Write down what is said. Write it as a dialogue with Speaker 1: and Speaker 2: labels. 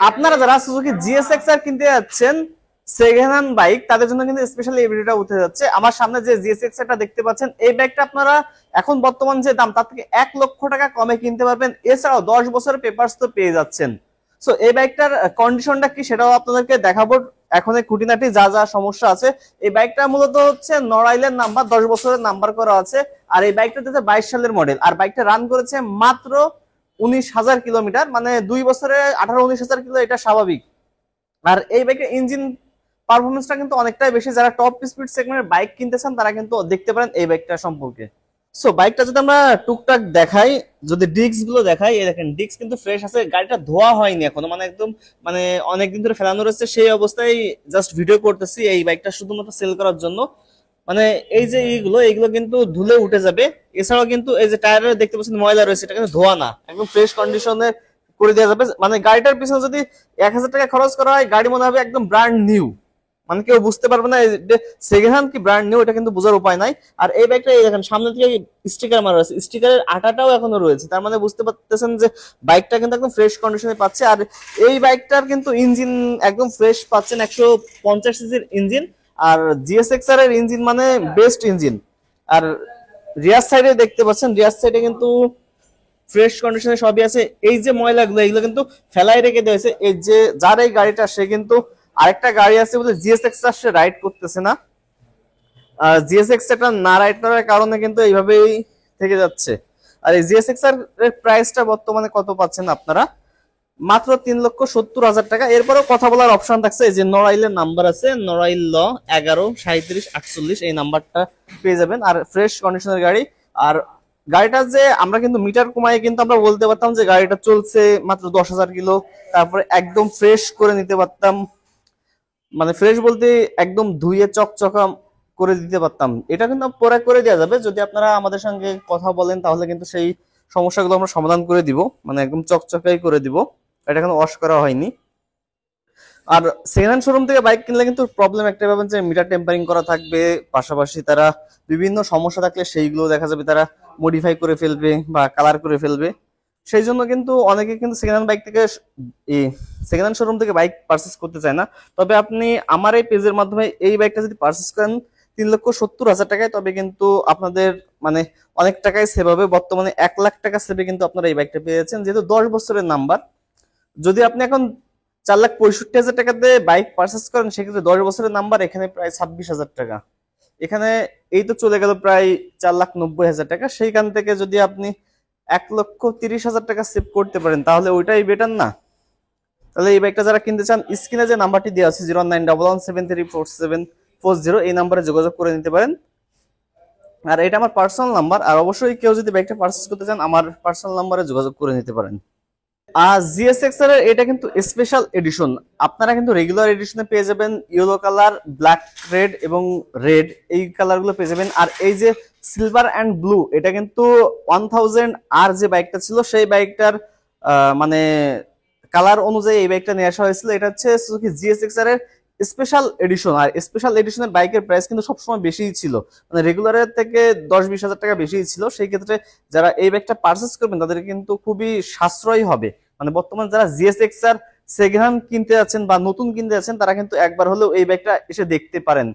Speaker 1: আপনারা যারা Suzuki GSX-R কিনতে যাচ্ছেন সেকেন্ড হ্যান্ড বাইক, তাদের জন্য কিন্তু স্পেশালি এই ভিডিওটা উঠে যাচ্ছে। আমার সামনে যে জিএসএক্সআরটা দেখতে পাচ্ছেন, এই বাইকটা আপনারা এখন বর্তমান যে দাম তার থেকে 1 লক্ষ টাকা কমে কিনতে পারবেন। এছাড়াও 10 বছরের পেপারস তো পেয়ে যাচ্ছেন। সো এই বাইকটার কন্ডিশনটা কি সেটাও আপনাদেরকে দেখাবো। এখন এই খুঁটিনাটি যা যা সমস্যা আছে, এই বাইকটা মূলত হচ্ছে নড়াইলের নাম্বার, 10 বছরের নাম্বার করা আছে। আর এই বাইকটা 2022 সালের মডেল, আর বাইকটা রান করেছে মাত্র 19,000 কিলোমিটার, মানে 2 বছরে 18-19 হাজার কিলো, এটা স্বাভাবিক। আর এই বাইকের ইঞ্জিন পারফরমেন্সটা কিন্তু অনেকটাই বেশি। যারা টপ স্পিড সেগমেন্টের বাইক কিনতে চান তারা কিন্তু দেখতে পারেন এই বাইকটা সম্পর্কে। সো বাইকটা যদি আমরা টুকটাক দেখাই, যদি ডিস্ক গুলো দেখাই, এই দেখেন ডিস্ক কিন্তু ফ্রেশ আছে, গাড়িটা ধোয়া হয়নি এখনো, মানে একদম মানে অনেকদিন ধরে ফেলানো রয়েছে সেই অবস্থায় জাস্ট ভিডিও করতেছি এই বাইকটা শুধুমাত্র সেল করার জন্য। মানে এই যে এইগুলো কিন্তু ধুলে উঠে যাবে। এছাড়াও কিন্তু এই যে টায়ারে দেখতে পাচ্ছেন ময়লা রয়েছে, এটা কিন্তু ধোয়া না, একদম ফ্রেশ কন্ডিশনে করে দেওয়া যাবে। মানে গাড়িটার পিছনে যদি 1,000 টাকা খরচ করা হয়, গাড়ি মনে হবে একদম ব্র্যান্ড নিউ। মানে কেউ বুঝতে পারবে না সেকেন্ড হ্যান্ড কি ব্র্যান্ড নিউ, এটা কিন্তু বোঝার উপায় নাই। আর এই বাইকটা এই দেখেন সামনে থেকে স্টিকার মারা আছে, স্টিকারের আঠাটাও এখনো রয়েছে, তার মানে বুঝতে পারতেছেন যে বাইকটা কিন্তু একদম ফ্রেশ কন্ডিশনে পাচ্ছে। আর এই বাইকটার কিন্তু ইঞ্জিন একদম ফ্রেশ পাচ্ছেন, 150 সিসির ইঞ্জিন। আর জিএসএক্সআর এর ইঞ্জিন মানে বেস্ট ইঞ্জিন। আর রিয়ার সাইডে দেখতে পাচ্ছেন, রিয়ার সাইডে কিন্তু ফ্রেশ কন্ডিশনে সবই আছে। এই যে ময়লাগুলো এগুলো কিন্তু ফেলাই রেখে দেওয়া হয়েছে। এই যে যার এই গাড়িটা, সে কিন্তু আরেকটা গাড়ি আছে বলে জিএসএক্সআর সে রাইড করতেছে না। জিএসএক্সআর না রাইড করার কারণে কিন্তু এইভাবেই থেকে যাচ্ছে। আর এই জিএসএক্সআর এর প্রাইসটা বর্তমানে কত পাচ্ছেন আপনারা? মাত্র 3,70,000 টাকা। এরপরেও কথা বলার অপশন থাকছে, এই যে নড়াইলের নাম্বার আছে, নড়াইল ল 11-37-48, এই নাম্বারটা পেয়ে যাবেন। আর ফ্রেশ কন্ডিশনের গাড়ি। আর গাড়িটা যে আমরা কিন্তু মিটার কমায় কিন্তু আমরা বলতে পারতাম যে গাড়িটা চলছে মাত্র 10,000 কিলো, তারপরে একদম ফ্রেশ করে নিতে পারতাম। মানে ফ্রেশ বলতে একদম ধুয়ে চকচকা করে দিতে পারতাম। এটা কিন্তু পরে করে দেওয়া যাবে, যদি আপনারা আমাদের সঙ্গে কথা বলেন তাহলে কিন্তু সেই সমস্যাগুলো আমরা সমাধান করে দিব, মানে একদম চকচকাই করে দিব। এটা কিন্তু ওয়াশ করা হয়নি। আর সেকেন্ড হ্যান্ড শোরুম থেকে বাইক কিনলে কিন্তু প্রবলেম একটাই পাবেন যে মিটার টেম্পারিং করা থাকবে, পাশাপাশি তারা বিভিন্ন সমস্যা থাকলে সেইগুলো দেখা যাবে তারা মডিফাই করে ফেলবে বা কালার করে ফেলবে। সেই জন্য কিন্তু অনেকে কিন্তু সেকেন্ড হ্যান্ড বাইক থেকে সেকেন্ড হ্যান্ড শোরুম থেকে বাইক পারচেস করতে চায় না। তবে আপনি আমার এই পেজের মাধ্যমে এই বাইকটা যদি পারচেস করেন 3,70,000 টাকায়, তবে কিন্তু আপনাদের মানে অনেক টাকাই সেভ হবে। বর্তমানে 1 লাখ টাকা সেভে কিন্তু আপনারা এই বাইকটা পেয়ে যাচ্ছেন, যেহেতু 10 বছরের নাম্বার। যদি আপনি এখন 4,65,000 টাকাতে বাইক পারচেস করেন, সেক্ষেত্রে 10 বছরের নাম্বার, এখানে প্রায় 26,000 টাকা। এখানে এই তো চলে গেল প্রায় 4,90,000 টাকা। সেইখান থেকে যদি আপনি 1,30,000 টাকা সেভ করতে পারেন, তাহলে ওইটাই বেটার না? তাহলে এই বাইকটা যারা কিনতে চান, স্ক্রিনে যে নাম্বারটি দেওয়া আছে 0911734740, এই নাম্বারে যোগাযোগ করে নিতে পারেন। আর এটা আমার পার্সোনাল নাম্বার। আর অবশ্যই কেউ যদি বাইকটা পারচেস করতে চান, আমার পার্সোনাল নাম্বারে যোগাযোগ করে নিতে পারেন। আর জিএসএক্সআর এর এটা কিন্তু স্পেশাল এডিশন। আপনারা কিন্তু রেগুলার এডিশনে পেয়ে যাবেন ইয়েলো কালার, ব্ল্যাক, রেড এবং রেড, এই কালার গুলো পেয়ে যাবেন। আর এই যে সিলভার অ্যান্ড ব্লু, এটা কিন্তু 1000 আর যে বাইকটা ছিল সেই বাইকটার মানে কালার অনুযায়ী এই বাইকটা নিয়ে আসা হয়েছিল। এটা হচ্ছে সুজুকি জিএসএক্সআর এর স্পেশাল এডিশন। আর স্পেশাল এডিশনের বাইকের প্রাইস কিন্তু সবসময় বেশিই ছিল, মানে রেগুলারের থেকে 10-20 হাজার টাকা বেশিই ছিল। সেই ক্ষেত্রে যারা এই বাইকটা পারচেস করবেন তাদের কিন্তু খুবই সাশ্রয়ী হবে। মানে বর্তমানে যারা জিএসএক্সআর সেকেন্ড হ্যান্ড কিনতে যাচ্ছেন বা নতুন কিনতে যাচ্ছেন, তারা কিন্তু একবার হলেও এই বাইকটা এসে দেখতে পারেন।